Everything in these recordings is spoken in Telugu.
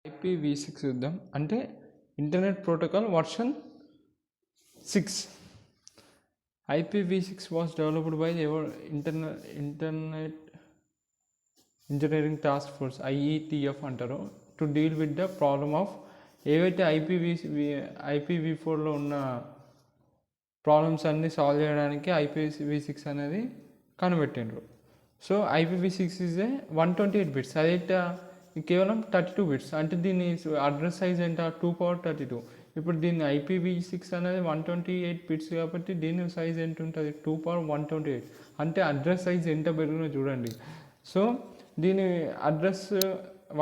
IPv6 చూద్దాం. అంటే internet protocol version 6. IPv6 was developed by the Internet Engineering Task Force IETF అంటారు to deal with the problem of ఏవైతే IPv4లో ఉన్న ప్రాబ్లమ్స్ అన్నీ సాల్వ్ చేయడానికి IPv6 అనేది కనిపెట్టిండ్రు. So IPv6 is a 128 bits, అదైతే కేవలం 32 బిట్స్. అంటే దీని అడ్రస్ సైజ్ ఎంత 2^32. ఇప్పుడు దీన్ని IPv6 అనేది 128 బిట్స్ కాబట్టి దీని సైజ్ ఎంత ఉంటుంది 2^128. అంటే అడ్రస్ సైజ్ ఎంత పెరిగినో చూడండి. సో దీని address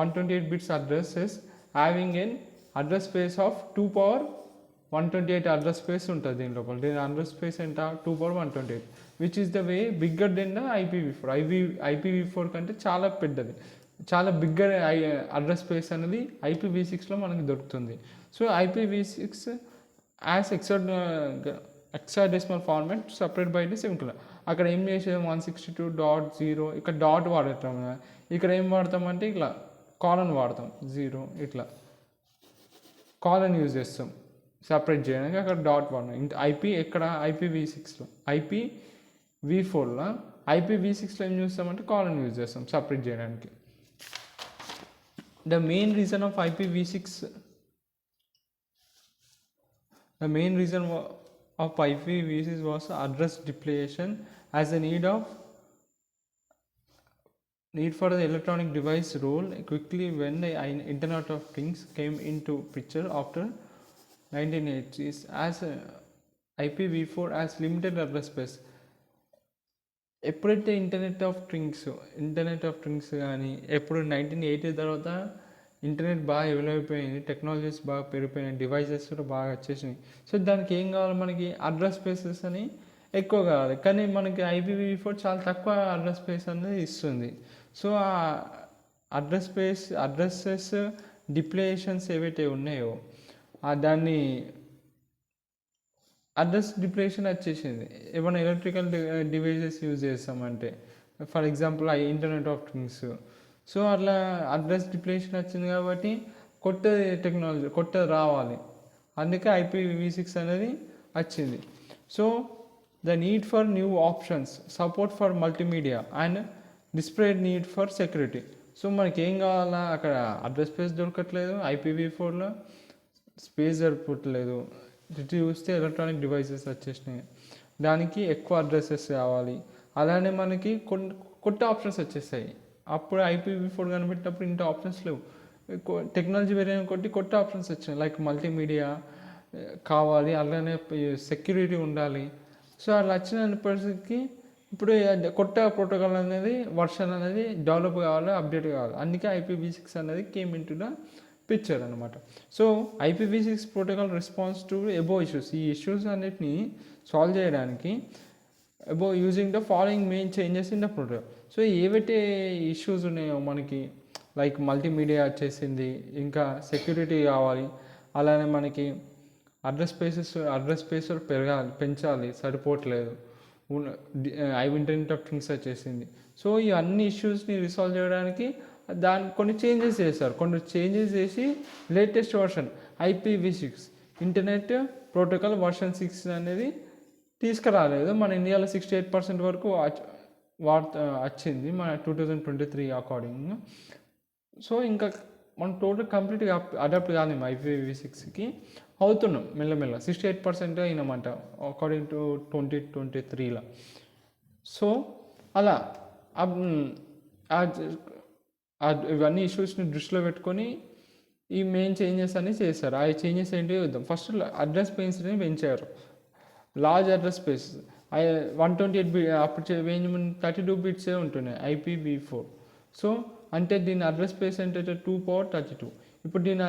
128 bits addresses having an address space of 2^128 address space ఉంటుంది దీని లోపల. దీని అడ్రస్ స్పేస్ ఎంత 2^128, which is the way bigger than the IPv4. IPv4 కంటే చాలా పెద్దది, చాలా బిగ్గర్ అడ్రస్ స్పేస్ అనేది IPv6లో మనకి దొరుకుతుంది. So IPv6 as hexadecimal format separate by the semicolon. అక్కడ ఏం చేసేది 162.0, ఇక్కడ డాట్ వాడతాం. ఇక్కడ ఏం వాడతామంటే ఇట్లా కాలన్ వాడతాం, 0 ఇట్లా కాలన్ యూజ్ చేస్తాం సపరేట్ చేయడానికి. అక్కడ డాట్ వాడతాం. ఎక్కడ IPv6లో, IPv4లో. IPv6లో ఏం చూస్తామంటే కాలన్ యూజ్ చేస్తాం సపరేట్ చేయడానికి. The main reason of IPv6 was address depletion as a need for the electronic device role quickly when the Internet of Things came into picture after 1980s. As IPv4 has limited address space. ఎప్పుడైతే ఇంటర్నెట్ ఆఫ్ థింగ్స్ కానీ ఎప్పుడు 1980 తర్వాత ఇంటర్నెట్ బాగా డెవలప్ అయిపోయింది, టెక్నాలజీస్ బాగా పెరిగిపోయినాయి, డివైజెస్ కూడా బాగా వచ్చేసినాయి. సో దానికి ఏం కావాలి మనకి అడ్రస్ స్పేసెస్ అని ఎక్కువ కావాలి. కానీ మనకి IPv4 చాలా తక్కువ అడ్రస్ స్పేస్ అనేది ఇస్తుంది. సో ఆ అడ్రస్సెస్ డిప్లేషన్స్ ఏవైతే ఉన్నాయో దాన్ని అడ్రస్ డిప్లేషన్ వచ్చేసింది. ఏమైనా ఎలక్ట్రికల్ డివైజెస్ యూజ్ చేస్తామంటే, for example internet of things. So అట్లా అడ్రస్ డిప్లేషన్ వచ్చింది కాబట్టి కొత్తది రావాలి. అందుకే IPv6 అనేది వచ్చింది. So the need for new options, support for multimedia and displayed need for security. So మనకి ఏం కావాలా, అక్కడ అడ్రస్ స్పేస్ దొరకట్లేదు, IPv4లో స్పేస్ సరిపోవట్లేదు. ఇటు చూస్తే ఎలక్ట్రానిక్ డివైసెస్ వచ్చేసినాయి, దానికి ఎక్కువ అడ్రసెస్ కావాలి. అలానే మనకి కొత్త ఆప్షన్స్ వచ్చేస్తాయి. అప్పుడు IPv4 కనిపెట్టినప్పుడు ఇంత ఆప్షన్స్ లేవు. టెక్నాలజీ పెరిగిన కొత్త ఆప్షన్స్ వచ్చినాయి, లైక్ మల్టీమీడియా కావాలి, అలానే సెక్యూరిటీ ఉండాలి. సో అలా వచ్చిన పరిస్థితికి ఇప్పుడు కొత్త ప్రోటోకాల్ అనేది వర్షన్ అనేది డెవలప్ కావాలి, అప్డేట్ కావాలి. అందుకే IPv6 అనేది came into the picture అనమాట. So IPv6 protocol response to above issues. ఈ ఇష్యూస్ అన్నిటిని సాల్వ్ చేయడానికి using the following main changes in the protocol. So ఏవైతే ఇష్యూస్ ఉన్నాయో మనకి, లైక్ మల్టీమీడియా వచ్చేసింది, ఇంకా సెక్యూరిటీ కావాలి, అలానే మనకి అడ్రస్ స్పేస్ పెంచాలి, సరిపోవట్లేదు, ఇంటర్నెట్ ఆఫ్ థింగ్స్ వచ్చేసింది. సో ఈ అన్ని ఇష్యూస్ని రిసాల్వ్ చేయడానికి కొన్ని చేంజెస్ చేసి latest version IPv6 internet protocol version 6 అనేది తీసుకురాలేదు. మన ఇండియాలో 68% వరకు వచ్చింది మన 2023 అకార్డింగ్. సో ఇంకా మనం టోటల్ కంప్లీట్గా అడాప్ట్ కాలేము IPv6కి, అవుతున్నాం మెల్లమెల్ల. 68% అయినామంట అకార్డింగ్ టు 2023లో. సో అలా ఇవన్నీ ఇష్యూస్ని దృష్టిలో పెట్టుకొని ఈ మెయిన్ చేంజెస్ అన్నీ చేశారు. ఆ చేంజెస్ ఏంటి చూద్దాం. ఫస్ట్ అడ్రస్ స్పేస్ని పెంచారు. లార్జ్ అడ్రస్ స్పేస్ 128 బిట్, అప్పుడు 32 బిట్సే ఉంటున్నాయి IPv4. సో అంటే దీని అడ్రస్ స్పేస్ ఏంటంటే 2^32. ఇప్పుడు దీని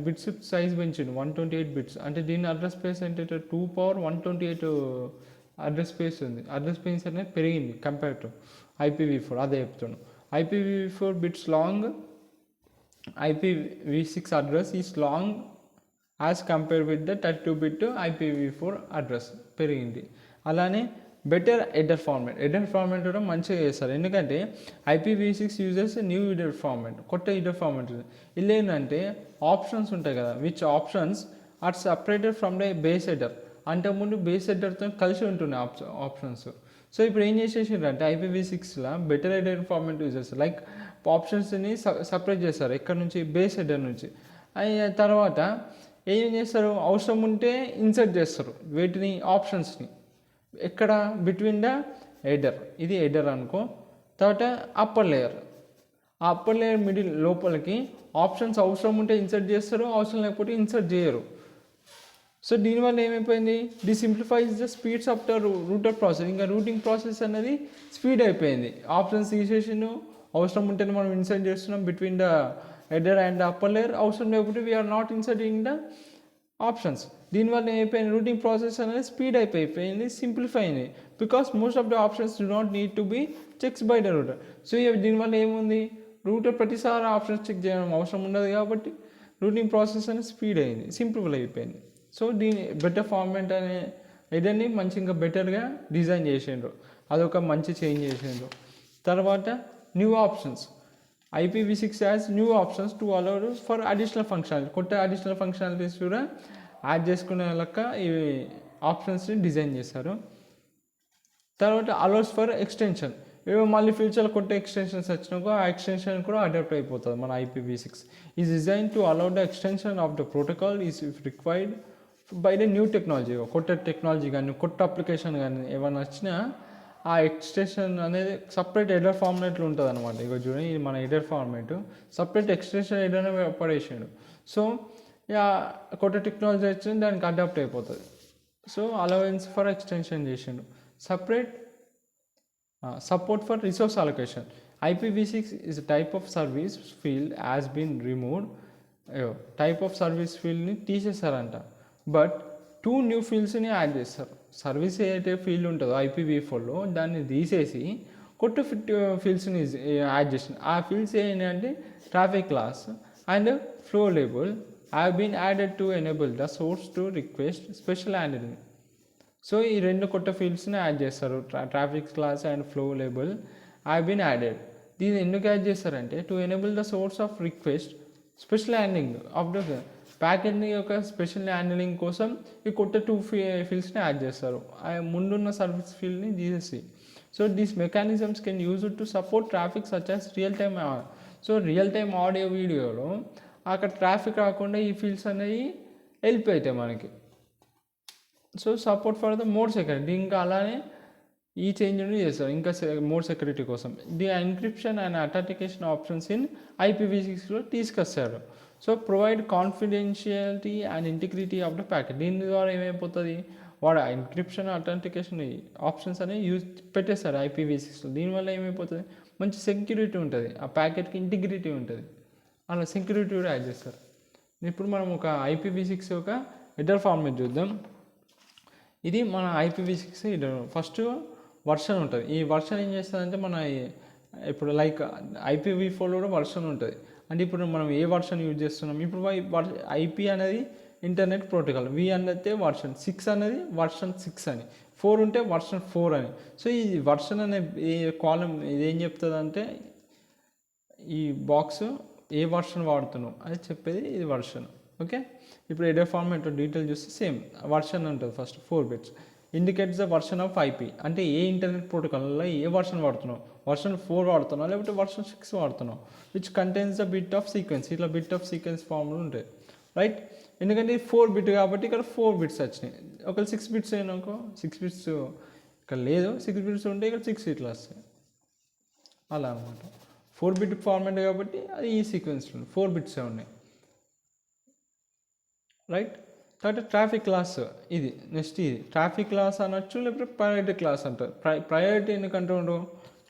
బిట్స్ సైజ్ పెంచింది 128 బిట్స్. అంటే దీని అడ్రస్ స్పేస్ ఏంటంటే 2^128 అడ్రస్ స్పేస్ ఉంది. అడ్రస్ స్పేస్ అనేది పెరిగింది కంపేర్ టు IPv4. అదే చెప్తున్నాను. IPv4 bits long, IPv6 address is long as compared with the 32-bit IPv4 address పెరిగింది. అలానే బెటర్ హెడర్ ఫార్మాట్ కూడా మంచిగా చేస్తారు. ఎందుకంటే IPv6 uses new header format, కొత్త హెడర్ ఫార్మాట్. ఇలా ఏంటంటే ఆప్షన్స్ ఉంటాయి కదా, which options are separated from the base header. అంతకుముందు బేస్ హెడర్తో కలిసి ఉంటున్నాయి ఆప్షన్స్. సో ఇప్పుడు ఏం చేసేసారంటే IPv6లో better header format users like ఆప్షన్స్ని సపరేట్ చేస్తారు ఎక్కడి నుంచి, బేస్ హెడర్ నుంచి. అయిన తర్వాత ఏం చేస్తారు, అవసరం ఉంటే ఇన్సర్ట్ చేస్తారు వీటిని, ఆప్షన్స్ని ఎక్కడ, బిట్వీన్ ద హెడర్, ఇది హెడర్ అనుకో. తర్వాత అప్పర్ లేయర్, ఆ అప్పర్ లేయర్ మిడిల్ లోపలికి ఆప్షన్స్ అవసరం ఉంటే ఇన్సర్ట్ చేస్తారు, అవసరం లేకపోతే ఇన్సర్ట్ చేయరు. సో దీనివల్ల ఏమైపోయింది, the simplifies the speeds of the router process. ఇంకా రూటింగ్ ప్రాసెస్ అనేది స్పీడ్ అయిపోయింది. ఆప్షన్స్ తీసేసిన, అవసరం ఉంటేనే మనం ఇన్సర్ట్ చేస్తున్నాం between the header and upper layer, అవసరం లేకపోతే we're not inserting the options. దీనివల్ల ఏమైపోయింది, రూటింగ్ ప్రాసెస్ అనేది స్పీడ్ అయిపోయింది, సింప్లిఫై అయింది. Because most of the options do not need to be checks by the router. So దీనివల్ల ఏముంది, రూటర్ ప్రతిసారి ఆప్షన్స్ చెక్ చేయడం అవసరం ఉండదు కాబట్టి రూటింగ్ ప్రాసెస్ అనేది స్పీడ్ అయింది, సింప్లిఫై అయిపోయింది. సో దీని బెటర్ ఫార్మాట్ అనే ఇదని మంచి ఇంకా బెటర్గా డిజైన్ చేసిండ్రు, అదొక మంచి చేంజ్ చేసిండ్రు. తర్వాత new options, IPv6 has new options to allow for additional functionality. కొత్త అడిషనల్ ఫంక్షనాలిటీస్ కూడా యాడ్ చేసుకునే లెక్క ఈ ఆప్షన్స్ని డిజైన్ చేశారు. తర్వాత అలౌస్ ఫర్ ఎక్స్టెన్షన్, ఏవో మళ్ళీ ఫ్యూచర్లో కొత్త ఎక్స్టెన్షన్స్ వచ్చినాకో ఆ ఎక్స్టెన్షన్ కూడా అడాప్ట్ అయిపోతుంది. మన IPv6 is design to allow the extension of the protocol is if required by the new technology. కొత్త టెక్నాలజీ కానీ కొత్త అప్లికేషన్ కానీ ఏమైనా వచ్చినా ఆ ఎక్స్టెన్షన్ అనేది సపరేట్ హెడర్ ఫార్మాట్లో ఉంటుంది అనమాట. ఇక చూడండి, ఇది మన header format, separate extension header పడేసాడు. సో కొత్త టెక్నాలజీ వచ్చింది, దానికి అడాప్ట్ అయిపోతుంది. సో అలవెన్స్ ఫర్ ఎక్స్టెన్షన్ చేసిండు. Separate support for resource allocation. IPv6 is a type of service field has been removed. Type of service ఫీల్డ్ని తీసేస్తారంట, బట్ 2 న్యూ ఫీల్డ్స్ని యాడ్ చేస్తారు. సర్వీస్ ఏదైతే ఫీల్డ్ ఉంటుందో IPv4లో దాన్ని తీసేసి కొత్త ఫీల్డ్స్ని యాడ్ చేసింది. ఆ ఫీల్డ్స్ ఏంటంటే traffic class and flow label have been added to enable the source to request special handling. So ఈ 2 కొత్త ఫీల్డ్స్ని యాడ్ చేస్తారు, traffic class and flow label have been added. దీన్ని ఎందుకు యాడ్ చేస్తారంటే to enable the source of request special handling of the ప్యాకెట్ని యొక్క స్పెషల్ హ్యాండ్లింగ్ కోసం ఈ కొత్త 2 ఫీల్డ్స్ని యాడ్ చేస్తారు, ముందున్న సర్వీస్ ఫీల్డ్ని తీసేసి. So these mechanisms can use to support traffic such as real time. So real time audio వీడియోలో అక్కడ ట్రాఫిక్ రాకుండా ఈ ఫీల్డ్స్ అనేవి హెల్ప్ అవుతాయి మనకి. So support for the more security, ఇంకా అలానే ఈ చేంజ్ని చేస్తారు ఇంకా మోర్ సెక్యూరిటీ కోసం. The encryption and authentication options in IPv6లో తీసుకొస్తారు. So provide confidentiality and integrity of the packet. దీని ద్వారా ఏమైపోతుంది, వాడు ఎన్క్రిప్షన్ అథెంటికేషన్ ఆప్షన్స్ అనేవి పెట్టేస్తారు IPv6లో. దీనివల్ల ఏమైపోతుంది, మంచి సెక్యూరిటీ ఉంటుంది, ఆ ప్యాకెట్కి ఇంటిగ్రిటీ ఉంటుంది, అలా సెక్యూరిటీ కూడా యాడ్ చేస్తారు. ఇప్పుడు మనం ఒక IPv6 ఒక హెడర్ ఫార్మాట్ చూద్దాం. ఇది మన IPv6 హెడర్. ఫస్ట్ వర్షన్ ఉంటుంది. ఈ వర్షన్ ఏం చేస్తుందంటే మన ఇప్పుడు లైక్ IPv4లో కూడా వర్షన్ ఉంటుంది. అంటే ఇప్పుడు మనం ఏ వర్షన్ యూజ్ చేస్తున్నాం, ఇప్పుడు IP అనేది ఇంటర్నెట్ ప్రోటోకాల్, V అనేది వర్షన్, 6 అనేది వర్షన్ 6 అని, 4 ఉంటే వర్షన్ 4 అని. సో ఈ వర్షన్ అనే ఈ కాలం ఇదేం చెప్తుంది అంటే ఈ బాక్స్ ఏ వర్షన్ వాడుతున్నాం అని చెప్పేది ఇది వర్షన్. ఓకే, ఇప్పుడు హెడర్ ఫార్మాట్ డీటెయిల్ చూస్తే సేమ్ వర్షన్ ఉంటుంది. First 4 bits indicates the version of IP, అంటే ఏ ఇంటర్నెట్ ప్రోటోకాల్లో ఏ వర్షన్ వాడుతున్నావు, వర్షన్ 4 వాడుతున్నావు లేకపోతే వర్షన్ 6 వాడుతున్నావు, which contains the bit of sequence. ఇట్లా బిట్ ఆఫ్ సీక్వెన్స్ ఫామ్లు ఉంటాయి, రైట్. ఎందుకంటే 4 bit కాబట్టి ఇక్కడ 4 bits వచ్చినాయి. ఒకవేళ 6 bits అయినాకో 6 bits ఇక్కడ లేదు, 6 bits ఉంటే ఇక్కడ 6 ఇట్లా వస్తాయి, అలా అనమాట. 4 bit ఫార్మాట్ కాబట్టి అది ఈ సీక్వెన్స్లో 4 bits ఉన్నాయి, రైట్. తర్వాత ట్రాఫిక్ క్లాస్, ఇది నెక్స్ట్. ఇది ట్రాఫిక్ క్లాస్ అనొచ్చు లేకపోతే ప్రయారిటీ క్లాస్ అంటారు. ప్రయారిటీ ఎందుకంటుండ్రు,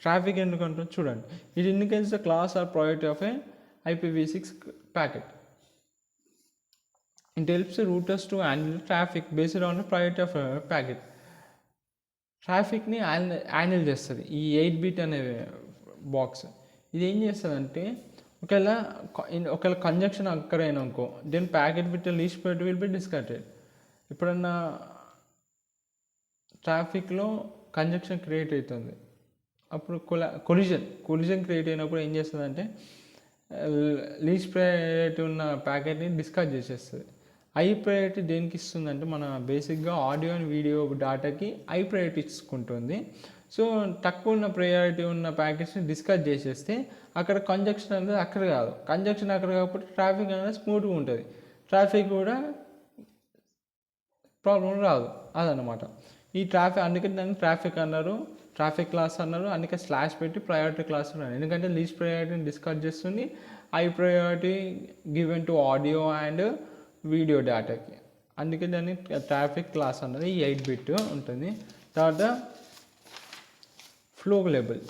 ట్రాఫిక్ ఎందుకంటారు చూడండి. ఇది indicates the class or priority of a IPv6 packet. It helps routers to handle traffic based on the priority of packet. ట్రాఫిక్ని హ్యాండిల్ చేస్తుంది ఈ 8 bit అనే బాక్స్. ఇది ఏం చేస్తుందంటే ఒకవేళ కంజక్షన్ అక్కడైనా అనుకో, then packet with least priority will be discarded. ఎప్పుడన్నా ట్రాఫిక్లో కంజక్షన్ క్రియేట్ అవుతుంది. అప్పుడు కొలిజన్ క్రియేట్ అయినప్పుడు ఏం చేస్తుందంటే లీస్ట్ ప్రయారిటీ ఉన్న ప్యాకెట్ని డిస్కార్డ్ చేసేస్తుంది. హై ప్రయారిటీ దేనికి ఇస్తుందంటే మన బేసిక్గా ఆడియో అండ్ వీడియో డేటాకి హై ప్రయారిటీ ఇచ్చుకుంటుంది. సో తక్కువ ఉన్న ప్రయారిటీ ఉన్న ప్యాకెట్స్ని డిస్కార్డ్ చేసేస్తే అక్కడ కంజక్షన్ అనేది అక్కడ కాదు. కంజక్షన్ అక్కడ కాకపోతే ట్రాఫిక్ అనేది స్మూత్గా ఉంటుంది, ట్రాఫిక్ కూడా ప్రాబ్లం రాదు. అదనమాట ఈ ట్రాఫిక్. అందుకే దాన్ని ట్రాఫిక్ అన్నారు, ట్రాఫిక్ క్లాస్ అన్నారు. అందుకే స్లాష్ పెట్టి ప్రయారిటీ క్లాస్ అన్నారు. ఎందుకంటే లీస్ట్ ప్రయారిటీని డిస్కార్డ్ చేస్తుంది, high priority given to audio and video డేటాకి. అందుకే దాన్ని ట్రాఫిక్ క్లాస్ అన్నది 8 బిట్ ఉంటుంది. తర్వాత ఫ్లో లేబుల్.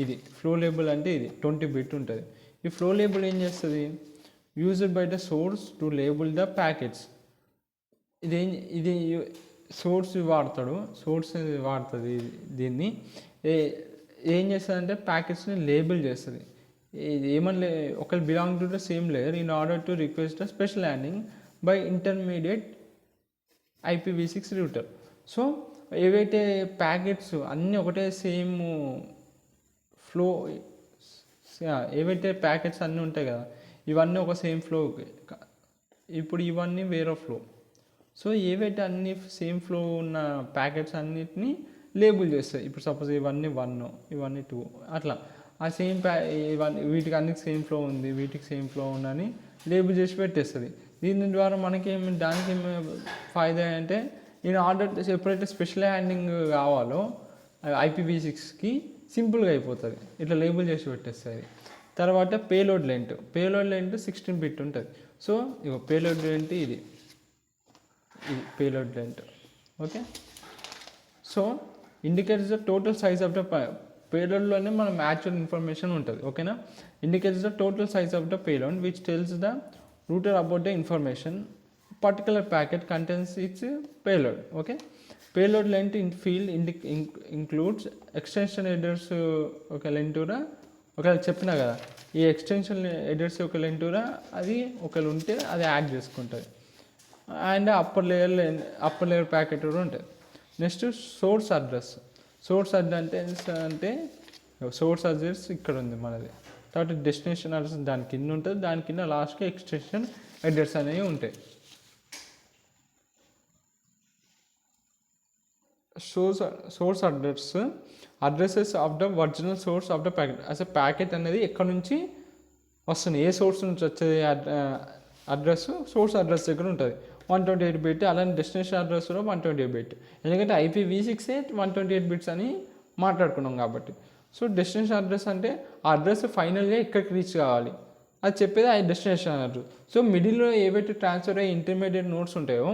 ఇది ఫ్లో లేబుల్ అంటే ఇది 20 బిట్ ఉంటుంది. ఈ ఫ్లో లేబుల్ ఏం చేస్తుంది? Used by the source to label the packets. ఇది సోర్స్ వాడుతుంది. దీన్ని ఏం చేస్తుందంటే ప్యాకెట్స్ని లేబుల్ చేస్తుంది. ఏమన్నా ఒకళ్ళు belong to the same layer in order to request the special landing by intermediate IPv6 router. So ఏవైతే ప్యాకెట్స్ అన్నీ ఒకటే సేమ్ ఫ్లో, ఏవైతే ప్యాకెట్స్ అన్నీ ఉంటాయి కదా, ఇవన్నీ ఒక సేమ్ ఫ్లో. ఇప్పుడు ఇవన్నీ వేరే ఫ్లో. సో ఏవైతే అన్ని సేమ్ ఫ్లో ఉన్న ప్యాకెట్స్ అన్నిటిని లేబుల్ చేస్తాయి. ఇప్పుడు సపోజ్ ఇవన్నీ 1, ఇవన్నీ 2, అట్లా ఆ సేమ్ వీటికి అన్నికి సేమ్ ఫ్లో ఉంది, వీటికి సేమ్ ఫ్లో ఉందని లేబుల్ చేసి పెట్టేస్తుంది. దీని ద్వారా దానికి ఏమి ఫాయిదా అంటే ఇన్ ఆర్డర్ ఎప్పుడైతే స్పెషల్ హ్యాండింగ్ కావాలో IPv6కి సింపుల్గా అయిపోతుంది, ఇట్లా లేబుల్ చేసి పెట్టేస్తుంది. తర్వాత పేలోడ్ లెంత్ 16 బిట్ ఉంటుంది. సో పేలోడ్ లెంత్ ఇది payload length. Okay, so indicates the total size of the పేలోడ్లోనే మనం యాక్చువల్ ఇన్ఫర్మేషన్ ఉంటుంది. ఓకేనా, indicates the total size of the payload which tells the router about the information particular packet contains its payload. Okay, payload length in field includes extension headers ఒక లెంటూరా. ఒకవేళ చెప్పినా కదా ఈ ఎక్స్టెన్షన్ హెడర్స్ ఒక లెంటూరా, అది ఒకవేళ ఉంటే అది యాడ్ చేసుకుంటుంది. అండ్ అప్పర్ లేయర్ ప్యాకెట్ కూడా ఉంటుంది. నెక్స్ట్ సోర్స్ అడ్రస్ అంటే సోర్స్ అడ్రస్ ఇక్కడ ఉంది మనది. తర్వాత డెస్టినేషన్ అడ్రస్ దాని కింద ఉంటుంది, దాని కింద లాస్ట్గా ఎక్స్టెన్షన్ హెడర్స్ అనేవి ఉంటాయి. Source addresses of the original source of the packet. అసలు ప్యాకెట్ అనేది ఎక్కడి నుంచి వస్తుంది, ఏ సోర్స్ నుంచి వచ్చేది అడ్రస్ సోర్స్ అడ్రస్ దగ్గర ఉంటుంది. 128 బిట్. అలానే డెస్టినేషన్ అడ్రస్ కూడా 128 బిట్. ఎందుకంటే IPv6 128 బిట్స్ అని మాట్లాడుకున్నాం కాబట్టి. సో డెస్టినేషన్ అడ్రస్ అంటే ఆ అడ్రస్ ఫైనల్గా ఎక్కడికి రీచ్ కావాలి అది చెప్పేది ఆ డెస్టినేషన్ అడ్రస్. సో మిడిల్లో ఏవైతే ట్రాన్స్ఫర్ అయ్యే ఇంటర్మీడియట్ నోట్స్ ఉంటాయో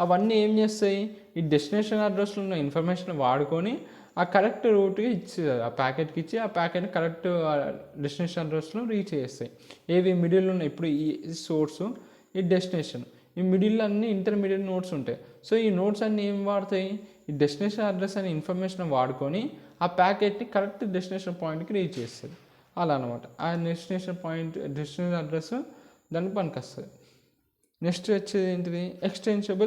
అవన్నీ ఏం చేస్తాయి, ఈ డెస్టినేషన్ అడ్రస్లో ఉన్న ఇన్ఫర్మేషన్ వాడుకొని ఆ కరెక్ట్ రూట్కి ఆ ప్యాకెట్కి ఇచ్చి ఆ ప్యాకెట్ని కరెక్ట్ డెస్టినేషన్ అడ్రస్లో రీచ్ చేస్తాయి. ఏవి మిడిల్లో ఉన్నాయి, ఇప్పుడు ఈ సోర్సు, ఈ డెస్టినేషన్, ఈ మిడిల్లో అన్ని ఇంటర్మీడియట్ నోట్స్ ఉంటాయి. సో ఈ నోట్స్ అన్నీ ఏం వాడతాయి, ఈ డెస్టినేషన్ అడ్రస్ అనే ఇన్ఫర్మేషన్ వాడుకొని ఆ ప్యాకెట్ని కరెక్ట్ డెస్టినేషన్ పాయింట్కి రీచ్ చేస్తుంది. అలా అనమాట. ఆ డెస్టినేషన్ అడ్రస్ దానికి పనికొస్తుంది. నెక్స్ట్ వచ్చేది ఏంటిది, ఎక్స్టెన్షన్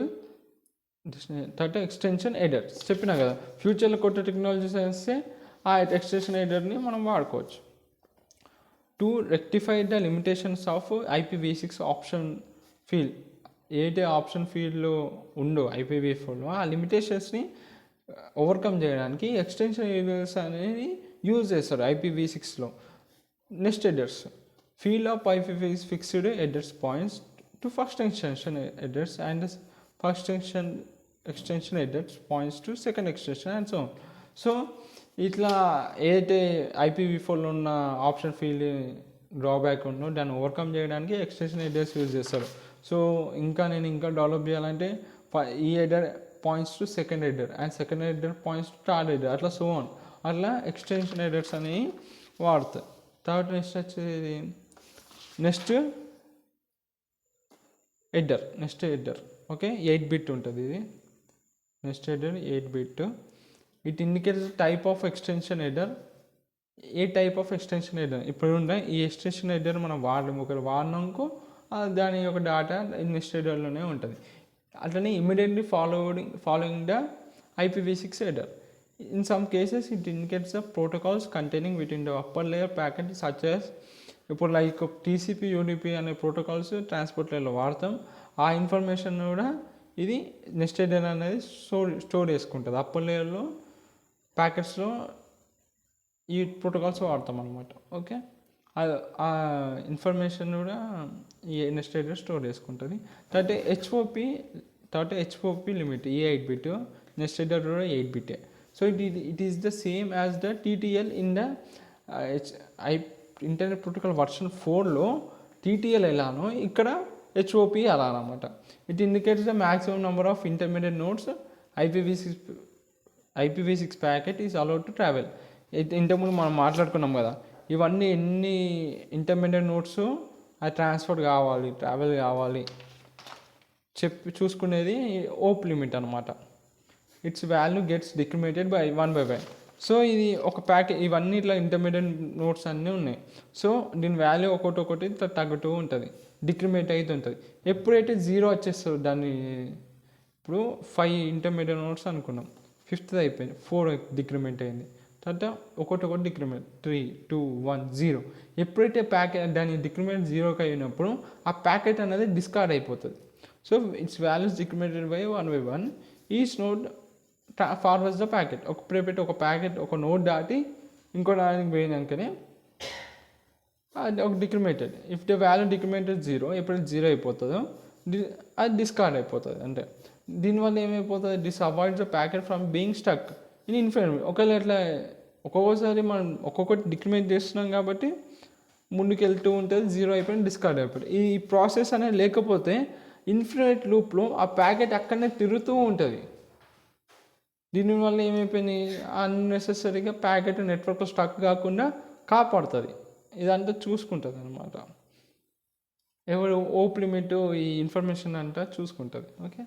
హెడర్స్. చెప్పినా కదా ఫ్యూచర్లో కొత్త టెక్నాలజీస్ వస్తే ఆ ఎక్స్టెన్షన్ హెడర్ని మనం వాడుకోవచ్చు. To rectify the limitations of IPv6 option field. ఏదైతే ఆప్షన్ ఫీల్డ్లో ఉందో IPv4లో ఆ లిమిటేషన్స్ని ఓవర్కమ్ చేయడానికి ఎక్స్టెన్షన్ హెడర్స్ అనేది యూజ్ చేస్తారు IPv6లో. Next headers. Field of IPv6 fixed headers points to first extension headers and first extension headers points to second extension and so. So ఇట్లా ఏదైతే IPv4లో ఉన్న ఆప్షన్ ఫీల్డ్ డ్రాబ్యాక్ ఉందో దాన్ని ఓవర్కమ్ చేయడానికి ఎక్స్టెన్షన్ హెడర్స్ యూజ్ చేస్తారు. సో నేను ఇంకా డెవలప్ చేయాలంటే ఈ header points to second header and second header points to third header, అట్లా సో ఆన్. అట్లా ఎక్స్టెన్షన్ హెడర్స్ అనేవి వాడతారు. తర్వాత నెక్స్ట్ వచ్చేది నెక్స్ట్ హెడర్. ఓకే, 8 బిట్ ఉంటుంది ఇది. Next header 8 bit. It indicates type of extension header. A type of extension header ఇప్పుడు ఉండే ఈ ఎక్స్టెన్షన్ హెడర్ మనం ఒకరు వాడినాకో దాని యొక్క డేటా నెక్స్ట్ హెడర్లోనే ఉంటుంది. అట్లనే immediately following the IPv6 header. In some cases it indicates the protocols containing within the upper layer packet such as ఇప్పుడు లైక్ టీసీపీ యూడీపీ అనే ప్రోటోకాల్స్ ట్రాన్స్పోర్ట్ లేయర్లో వాడతాం. ఆ ఇన్ఫర్మేషన్ కూడా ఇది నెస్టెడ్ అనేది స్టోర్ చేసుకుంటుంది. అప్పర్ లేయర్లో ప్యాకెట్స్లో ఈ ప్రోటోకాల్స్ వాడతాం అనమాట. ఓకే, ఆ ఇన్ఫర్మేషన్ కూడా ఈ నెస్టెడ్ స్టోర్ చేసుకుంటుంది. తర్వాత హెచ్ఓపి లిమిట్ ఈ 8 బిట్, నెస్టెడ్ కూడా 8 బిటే. So it is the same as the TTL in the internet protocol version 4లో టీటీఎల్ ఎలానో ఇక్కడ హెచ్ఓపి అలా అనమాట. It indicates the maximum number of intermediate nodes IPv6 packet is allowed to travel. ఇంతకుముందు మనం మాట్లాడుకున్నాం కదా, ఇవన్నీ ఎన్ని ఇంటర్మీడియట్ నోట్స్ అది ట్రాన్స్ఫర్ కావాలి, ట్రావెల్ కావాలి చూసుకునేది ఓప్ లిమిట్ అనమాట. Its value gets decremented by 1/1. So ఇది ఒక ప్యాకెట్, ఇవన్నీ ఇట్లా ఇంటర్మీడియట్ నోట్స్ అన్నీ ఉన్నాయి. సో దీని వాల్యూ ఒకటి తగ్గుతూ ఉంటుంది, డిక్రిమేట్ అవుతుంటుంది. ఎప్పుడైతే 0 వచ్చేస్తుంది దాన్ని, ఇప్పుడు 5 ఇంటర్మీడియట్ నోట్స్ అనుకున్నాం, 5th అయిపోయింది, 4 డిక్రిమెంట్ అయింది, తర్వాత ఒకటి డిక్రిమెంట్ 3, 2, 1, 0. ఎప్పుడైతే ప్యాకెట్ దాని డిక్రిమెంట్ 0కి అయినప్పుడు ఆ ప్యాకెట్ అనేది డిస్కార్డ్ అయిపోతుంది. So its values decremented by 1/1. Each node forwards the packet. ఒక ప్యాకెట్ ఒక నోడ్ దాటి ఇంకో దానికి పోయినాకనే అది ఒక decremented. If the value decremented 0, ఎప్పుడైతే 0 అయిపోతుందో అది డిస్కార్డ్ అయిపోతుంది. అంటే దీనివల్ల ఏమైపోతుంది, this avoids the packet from being stuck in infinite. ఒకవేళ ఇట్లా ఒక్కొక్కసారి మనం ఒక్కొక్కటి డిక్రిమేట్ చేస్తున్నాం కాబట్టి ముందుకు వెళ్తూ ఉంటుంది, 0 అయిపోయి డిస్కార్డ్ అయిపోతుంది. ఈ ప్రాసెస్ అనేది లేకపోతే ఇన్ఫినిట్ లూప్లో ఆ ప్యాకెట్ అక్కడనే తిరుగుతూ ఉంటుంది. దీనివల్ల ఏమైపోయింది, అన్నెసెసరీగా ప్యాకెట్ నెట్వర్క్లో స్టక్ కాకుండా కాపాడుతుంది. ఇదంతా చూసుకుంటుంది అనమాట. ఎవరు ఓప్ లిమిట్ ఈ ఇన్ఫర్మేషన్ అంతా చూసుకుంటుంది. ఓకే.